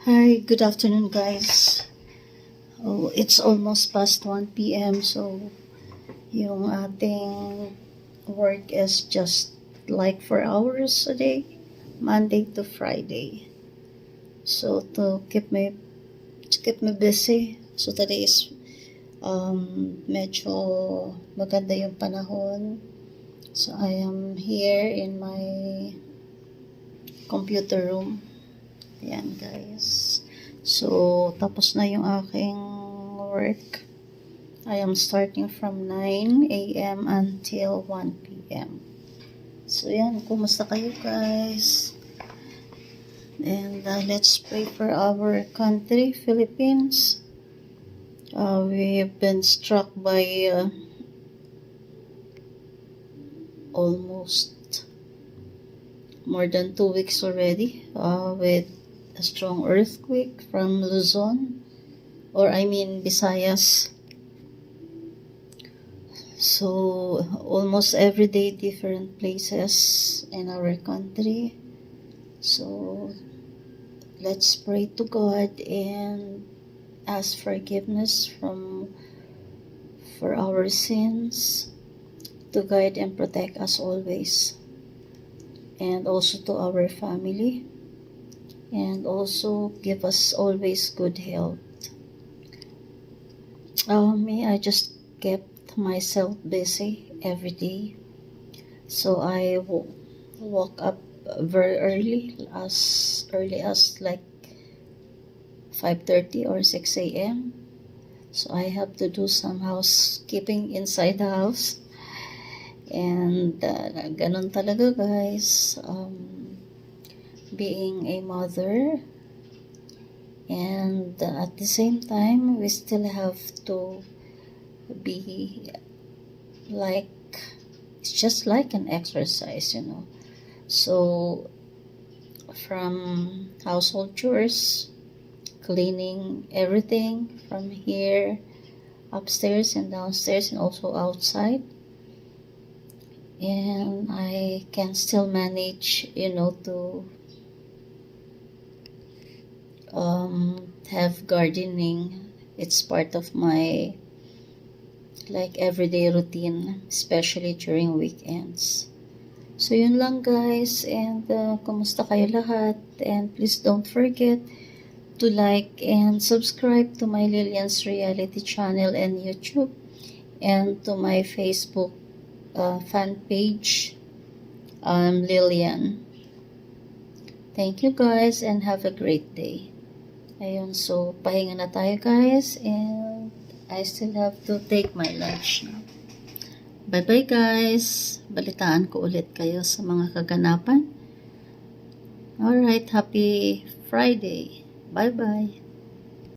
Hi, good afternoon guys. Oh, it's almost past 1 p.m. So, yung ating work is just like 4 hours a day, Monday to Friday. So, to keep me busy. So, today is medyo maganda yung panahon. So, I am here in my computer room. Ayan guys. So, tapos na yung aking work. I am starting from 9 a.m. until 1 p.m. So, yan. Kumusta kayo guys? And let's pray for our country, Philippines. We've been struck by almost more than 2 weeks already with a strong earthquake from Luzon, Visayas. So, almost every day, different places in our country. So, let's pray to God and ask forgiveness for our sins, to guide and protect us always, and also to our family, and also give us always good health. I just kept myself busy every day. So I woke up very early as like 5:30 or 6 a.m. So I have to do some housekeeping inside the house. And ganun talaga guys. Being a mother, and at the same time we still have to be like, it's just like an exercise, so from household chores, cleaning everything from here, upstairs and downstairs, and also outside, and I can still manage to have gardening. It's part of my like everyday routine, especially during weekends. So yun lang guys, and kumusta kayo lahat, and please don't forget to like and subscribe to my Lilian's Reality channel and YouTube, and to my Facebook fan page, Lilian. Thank you guys and have a great day. Ayun, so pahinga na tayo guys, and I still have to take my lunch now. Bye-bye guys. Balitaan ko ulit kayo sa mga kaganapan. Alright, happy Friday. Bye-bye.